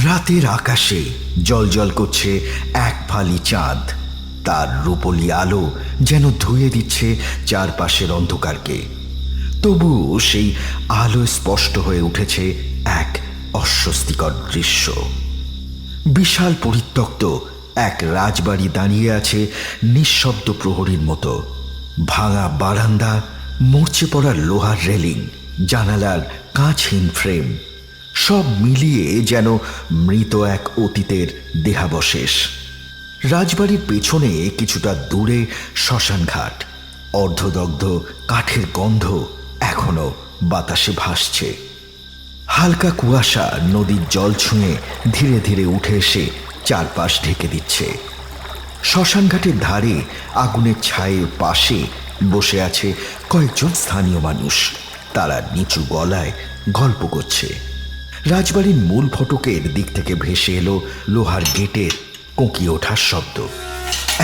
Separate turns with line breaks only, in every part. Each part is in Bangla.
রাতের আকাশে জ্বলজ্বল করছে এক ফালি চাঁদ। তার রূপলি আলো যেন ধুয়ে দিচ্ছে চারপাশের অন্ধকারকে। তবুও সেই আলো স্পষ্ট হয়ে উঠেছে এক অস্বস্তিকর দৃশ্য। বিশাল পরিত্যক্ত এক রাজবাড়ি দাঁড়িয়ে আছে নিঃশব্দ প্রহরীর মতো। ভাঙা বারান্দা, মরচে পড়া লোহার রেলিং, জানালার কাঁচহীন ফ্রেম, সব মিলিয়ে যেন মৃত এক অতীতের দেহাবশেষ। রাজবাড়ির পেছনে কিছুটা দূরে শ্মশানঘাট, অর্ধদগ্ধ কাঠের গন্ধ এখনো বাতাসে ভাসছে। হালকা কুয়াশা নদীর জল ছুঁয়ে ধীরে ধীরে উঠে এসে চারপাশ ঢেকে দিচ্ছে। শ্মশানঘাটের ধারে আগুনের ছায়ের পাশে বসে আছে কয়েকজন স্থানীয় মানুষ। তারা নিচু গলায় গল্প করছে। রাজবাড়ির মূল ফটকের দিক থেকে ভেসে এলো লোহার গেটের কোঁকিয়ে ওঠার শব্দ।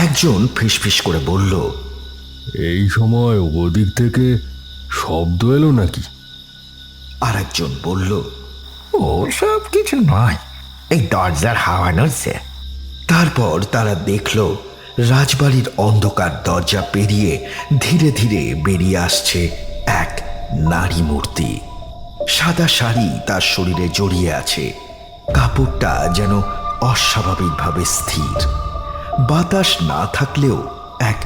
একজন ফিসফিস করে বলল,
এই সময় ওদিক থেকে শব্দ এলো নাকি?
আর একজন বলল,
ওসব কিছু নয়, এই দরজার হাওয়া নড়ছে।
তারপর তারা দেখল রাজবাড়ির অন্ধকার দরজা পেরিয়ে ধীরে ধীরে বেরিয়ে আসছে এক নারী মূর্তি। সাদা শাড়ি তার শরীরে জড়িয়ে আছে, কাপড়টা যেন অস্বাভাবিকভাবে স্থির। বাতাস না থাকলেও এক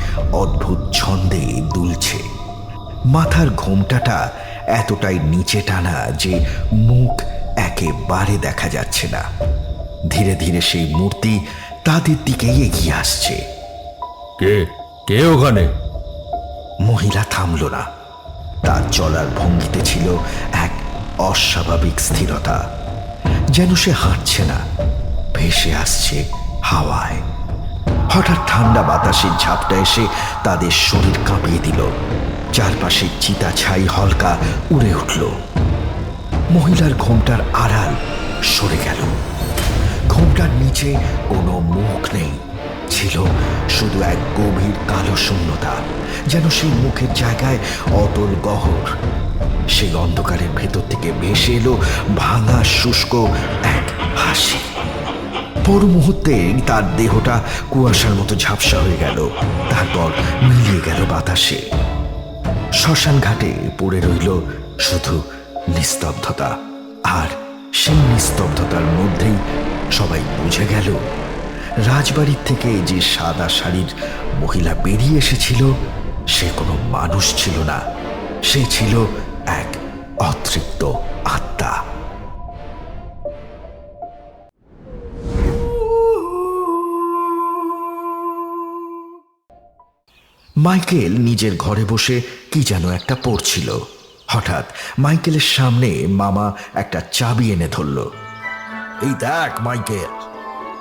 অদ্ভুত ছন্দে দুলছে। মাথার ঘোমটাটা এতটাই নিচে টানা যে মুখ একেবারে দেখা যাচ্ছে না। ধীরে ধীরে সেই মূর্তি তাদের দিকেই এগিয়ে আসছে।
কে কে ওখানে?
মহিলা থামল না। তার চলার ভঙ্গিতে ছিল এক অস্বাভাবিক স্থিরতা, যেন সে হাঁটছে না, ভেসে আসছে হাওয়ায়। হঠাৎ ঠান্ডা বাতাসের ঝাপটা এসে তাদের শরীর কাঁপিয়ে দিল। চারপাশে চিতা ছাই হলকা উড়ে উঠল। মহিলার ঘোমটার আড়াল সরে গেল। ঘোমটার নিচে কোনো মুখ নেই, ছিল শুধু এক গভীর কালো শূন্যতা, যেন সেই মুখের জায়গায় অতল গহর। সেই অন্ধকারের ভেতর থেকে ভেসে এলো ভাঙা শুষ্ক এক হাসি। পর মুহূর্তে তার দেহটা কুয়াশার মতো ঝাপসা হয়ে গেল, তারপর মিলিয়ে গেল বাতাসে। শ্মশান ঘাটে পড়ে রইল শুধু নিস্তব্ধতা। আর সেই নিস্তব্ধতার মধ্যেই সবাই বুঝে গেল, রাজবাড়ির থেকে যে সাদা শাড়ির মহিলা বেরিয়ে এসেছিল সে কোনো মানুষ ছিল না, সে ছিল এক অতৃপ্ত আত্মা। মাইকেল নিজের ঘরে বসে কি যেন একটা পড়ছিল। হঠাৎ মাইকেলের সামনে মামা একটা চাবি এনে ধরল।
এই দেখ মাইকেল,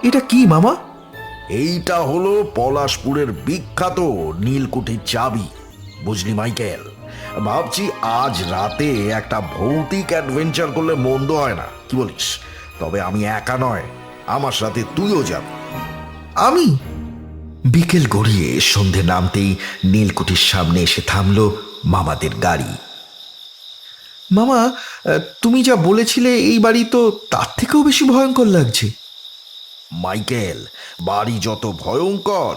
এটা কি মামা?
এইটা হলো পলাশপুরের বিখ্যাত নীলকুঠির চাবি। বুঝলি মাইকেল, ভাবছি আজ রাতে একটা ভৌতিক অ্যাডভেঞ্চার করলে মন্দ হয় না, কি বলিস? তবে আমি একা নয়, আমার সাথে তুইও যাবি।
আমি? বিকেল গড়িয়ে সন্ধে নামতেই নীলকুঠির সামনে এসে থামল মামাদের গাড়ি। মামা, তুমি যা বলেছিলে এই বাড়ি তো তার থেকেও বেশি ভয়ঙ্কর লাগছে।
মাইকেল, বাড়ি যত ভয়ঙ্কর,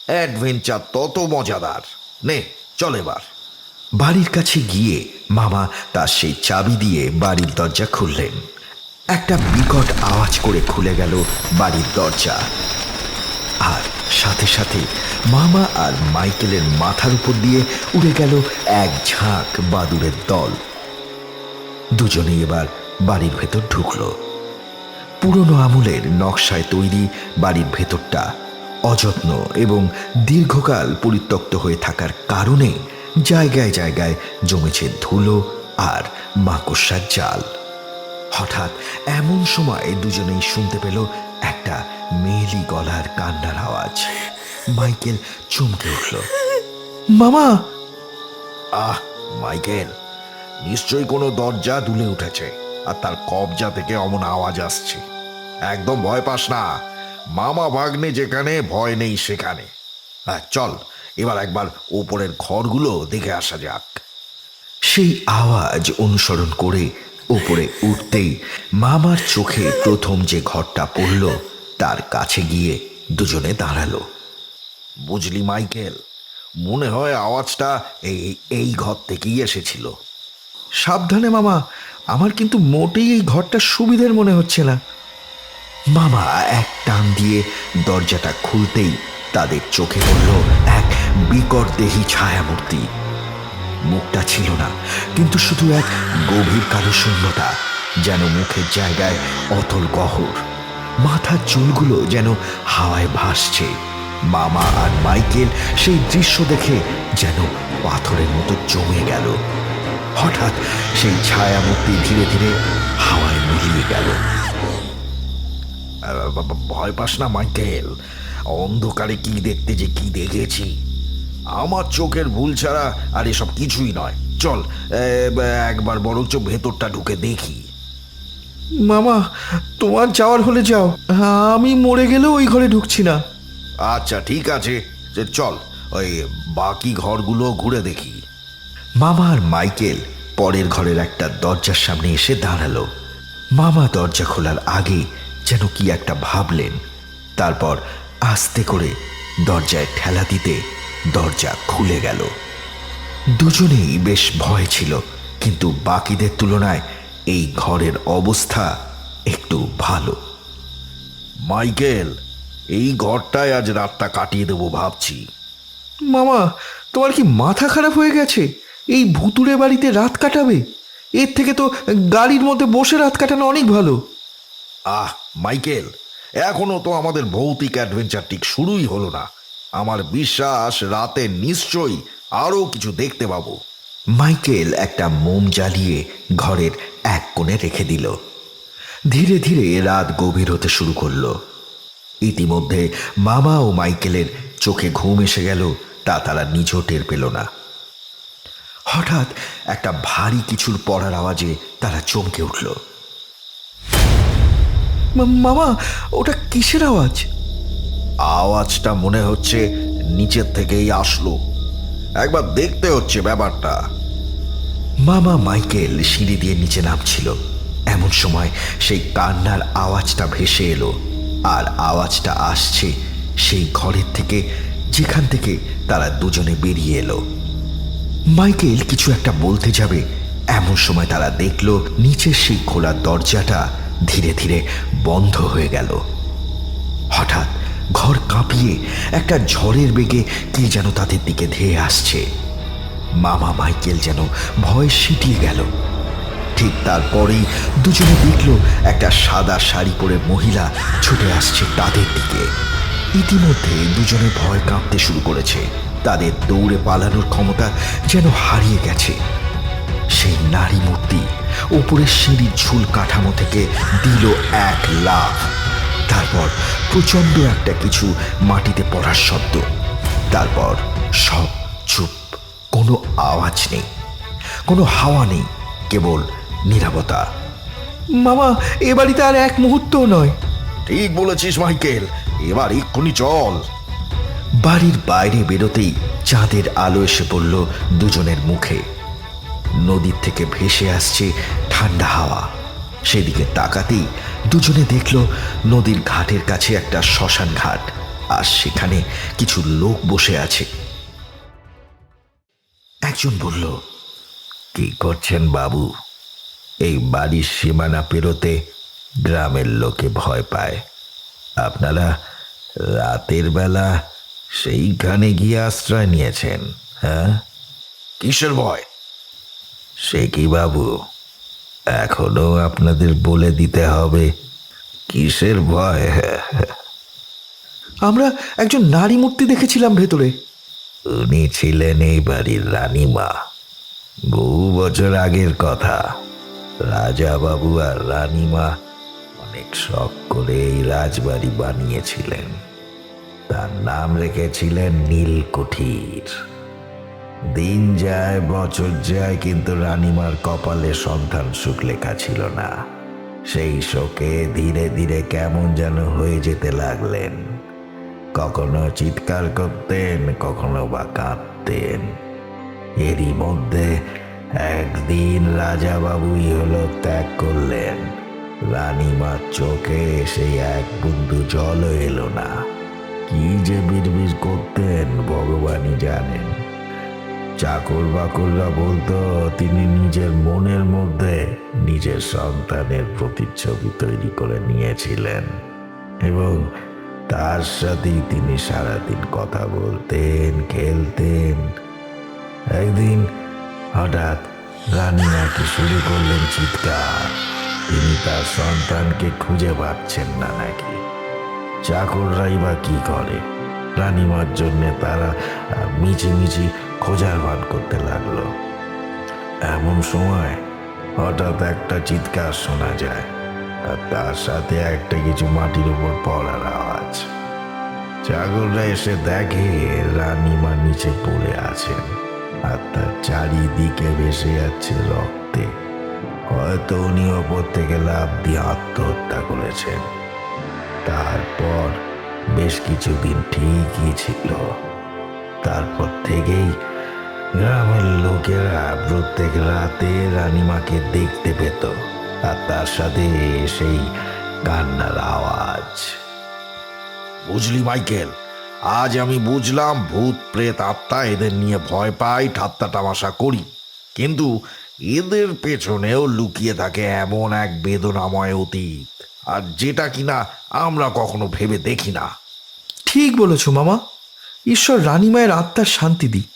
অ্যাডভেঞ্চার তত মজাদার। নে চল এবার।
বাড়ির কাছে গিয়ে মামা তার সেই চাবি দিয়ে বাড়ির দরজা খুললেন। একটা বিকট আওয়াজ করে খুলে গেল বাড়ির দরজা। আর সাথে সাথে মামা আর মাইকেলের মাথার উপর দিয়ে উড়ে গেল এক ঝাঁক বাদুড়ের দল। দুজনেই এবার বাড়ির ভেতর ঢুকল। পুরনো আমলের নকশায় তৈরি বাড়ির ভেতরটা অযত্ন এবং দীর্ঘকাল পরিত্যক্ত হয়ে থাকার কারণে জায়গায় জায়গায় জমেছে ধুলো আর মাকড়সার জাল। হঠাৎ এমন সময় দুজনেই শুনতে পেল একটা মেয়েলি গলার কান্নার আওয়াজ। মাইকেল চমকে উঠল। মামা!
আহ মাইকেল, নিশ্চয়ই কোনো দরজা দুলে উঠেছে আর তার কবজা থেকে অমন আওয়াজ আসছে। একদম ভয় পাস না, মামা ভাগ্নে যেখানে ভয় নেই সেখানে। হ্যাঁ চল, এবার একবার উপরের ঘরগুলো দেখে আসা যাক।
সেই আওয়াজ অনুসরণ করে উপরে উঠতেই মামার চোখে প্রথম যে ঘরটা পড়ল তার কাছে গিয়ে দুজনে দাঁড়ালো।
বুঝলি মাইকেল, মনে হয় আওয়াজটা এই এই ঘর থেকেই এসেছিল।
সাবধানে মামা, আমার কিন্তু মোটেই এই ঘরটা সুবিধের মনে হচ্ছে না। মামা এক টান দিয়ে দরজাটা খুলতেই তাদের চোখে পড়ল এক বিকট দেহী ছায়ামূর্তি। মুখটা ছিল না, কিন্তু শুধু এক গভীর কালো শূন্যতা, যেন মুখের জায়গায় অতল গহর। মাথার চুলগুলো যেন হাওয়ায় ভাসছে। মামা আর মাইকেল সেই দৃশ্য দেখে যেন পাথরের মতো জমে গেল। হঠাৎ সেই ছায়ামূর্তি ধীরে ধীরে হাওয়ায় মিলিয়ে গেল।
ভয় পাস না মাইকেল, অন্ধকারে কি দেখতে যে কি দেখেছি, আমার চোখের ভুল ছাড়া আর এসব কিছুই নয়। চল একবার বরঞ্চ ভেতরটা ঢুকে দেখি।
মামা, তোমার যাওয়ার হলে যাও, আমি মরে গেলেও ওই ঘরে ঢুকছি না।
আচ্ছা ঠিক আছে, যে চল ওই বাকি ঘরগুলো ঘুরে দেখি।
মামা আর মাইকেল পরের ঘরের একটা দরজার সামনে এসে দাঁড়ালো। মামা দরজা খোলার আগে যেন কি একটা ভাবলেন, তারপর আস্তে করে দরজায় ঠেলা দিতে দরজা খুলে গেল। দুজনেই বেশ ভয় ছিল, কিন্তু বাকিদের তুলনায় এই ঘরের অবস্থা একটু ভালো।
মাইকেল, এই ঘরটায় আজ রাতটা কাটিয়ে দেবো ভাবছি।
মামা, তোমার কি মাথা খারাপ হয়ে গেছে? এই ভুতুড়ে বাড়িতে রাত কাটাবে? এর থেকে তো গাড়ির মধ্যে বসে রাত কাটানো অনেক ভালো।
মাইকেল, এখনো তো আমাদের ভৌতিক অ্যাডভেঞ্চার ঠিক শুরুই হলো না। আমার বিশ্বাস রাতে নিশ্চয়ই আরো কিছু দেখতে পাবো।
মাইকেল একটা মোম জ্বালিয়ে ঘরের এক কোণে রেখে দিল। ধীরে ধীরে রাত গভীর হতে শুরু করলো। ইতিমধ্যে মামা ও মাইকেলের চোখে ঘুম এসে গেল, তা তারা নিজেও টের পেল না। হঠাৎ একটা ভারী কিছুর পড়ার আওয়াজে তারা চমকে উঠল। মামা, ওটা কিসের আওয়াজ?
আওয়াজটা মনে হচ্ছে নিচের থেকেই আসলো, একবার দেখতে হচ্ছে ব্যাপারটা।
মামা মাইকেল সিঁড়ি দিয়ে নিচে নামছিল, এমন সময় সেই কান্নার আওয়াজটা ভেসে এলো। আর আওয়াজটা আসছে সেই ঘরের থেকে, যেখান থেকে তারা দুজনে বেরিয়ে এলো। মাইকেল কিছু একটা বলতে যাবে, এমন সময় তারা দেখলো নিচের সেই খোলা দরজাটা ধীরে ধীরে বন্ধ হয়ে গেল। হঠাৎ ঘর কাঁপিয়ে একটা ঝড়ের বেগে কে যেন তাদের দিকে ধেয়ে আসছে। মামা মাইকেল যেন ভয়ে সিটিয়ে গেল। ঠিক তারপরেই দুজনে দেখলো একটা সাদা শাড়ি পরে মহিলা ছুটে আসছে তাদের দিকে। ইতিমধ্যে দুজনে ভয় কাঁপতে শুরু করেছে, তাদের দৌড়ে পালানোর ক্ষমতা যেন হারিয়ে গেছে। সেই নারী মূর্তি উপরের সিঁড়ির ঝুল কাঠামো থেকে দিল এক লাফ, তারপর প্রচন্ড একটা কিছু মাটিতে পড়ার শব্দ, তারপর সব চুপ, কোনো আওয়াজ নেই, কোনো হাওয়া নেই, কেবল নীরবতা। মামা, এ বাড়িতে আর এক মুহূর্তও নয়।
ঠিক বলেছিস মাইকেল, এবার এক্ষুনি চল।
বাড়ির বাইরে বেরোতেই চাঁদের আলো এসে পড়ল দুজনের মুখে। নদীর থেকে ভেসে আসছে ঠান্ডা হাওয়া। সেদিকে তাকাতেই দুজনে দেখল নদীর ঘাটের কাছে একটা শ্মশান ঘাট, আর সেখানে কিছু লোক বসে আছে। একজন বলল,
কি করছেন বাবু? এই বাড়ির সীমানা পেরোতে গ্রামের লোকে ভয় পায়, আপনারা রাতের বেলা সেইখানে গিয়ে আশ্রয় নিয়েছেন? হ্যাঁ,
কিসের ভয়?
সে কি বাবু, এখনো আপনাদের বলে দিতে হবে কিসের ভয়?
আমরা একজন নারী মূর্তি দেখেছিলাম ভেতরে।
উনি ছিলেন এই বাড়ির রানীমা। বহু বছর আগের কথা। রাজা বাবু আর রানীমা অনেক শখ করে এই রাজবাড়ি বানিয়েছিলেন। তার নাম রেখেছিলেন নীলকুঠির। দিন যায় বছর যায়, কিন্তু রানীমার কপালে সন্তান সুখ লেখা ছিল না। সেই শোকে ধীরে ধীরে কেমন যেন হয়ে যেতে লাগলেন। কখনো চিৎকার করতেন, কখনো বা কাঁদতেন। এরই মধ্যে একদিন রাজা বাবুই হলো ত্যাগ করলেন। রানীমার চোখে সেই এক বিন্দু জলও এলো না। কি যে বিড়বিড় করতেন ভগবানই জানেন। চাকর বাকররা বলতো তিনি নিজের মনের মধ্যে নিজের সন্তানের প্রতিচ্ছবি তৈরি করে নিয়েছিলেন এবং তার সাথেই তিনি সারাদিন কথা বলতেন, খেলতেন। একদিন হঠাৎ রানী নাকি শুরু করলেন চিৎকার। তিনি তার সন্তানকে খুঁজে পাচ্ছেন না নাকি। চাকররাই বা কি করে? রানীমার জন্য তারা মিছিমিছি খোঁজার ভান করতে লাগলো। এমন সময় হঠাৎ একটা চিৎকার শোনা যায়, আর তার সাথে একটা কিছু মাটির উপর পড়ার আওয়াজ। চাকররা এসে দেখে রানীমা নিচে পড়ে আছেন, আর তার চারিদিকে ভেসে যাচ্ছে রক্তে। হয়তো উনি ওপর থেকে লাফ দিয়ে আত্মহত্যা করেছেন। তারপর বেশ কিছুদিন ঠিকই ছিল। তারপর থেকেই গ্রামের লোকেরা প্রত্যেক রাতে রানীমাকে দেখতে পেত, আর তার সাথে সেই কান্নার আওয়াজ।
বুঝলি মাইকেল, আজ আমি বুঝলাম ভূত প্রেত আত্মা এদের নিয়ে ভয় পাই, ঠাট্টা তামাশা করি, কিন্তু এদের পেছনেও লুকিয়ে থাকে এমন এক বেদনাময় অতীত, আর যেটা কিনা আমরা কখনো ভেবে দেখি না।
ঠিক বলেছ মামা। ঈশ্বর রানীমায়ের আত্মার শান্তি দিক।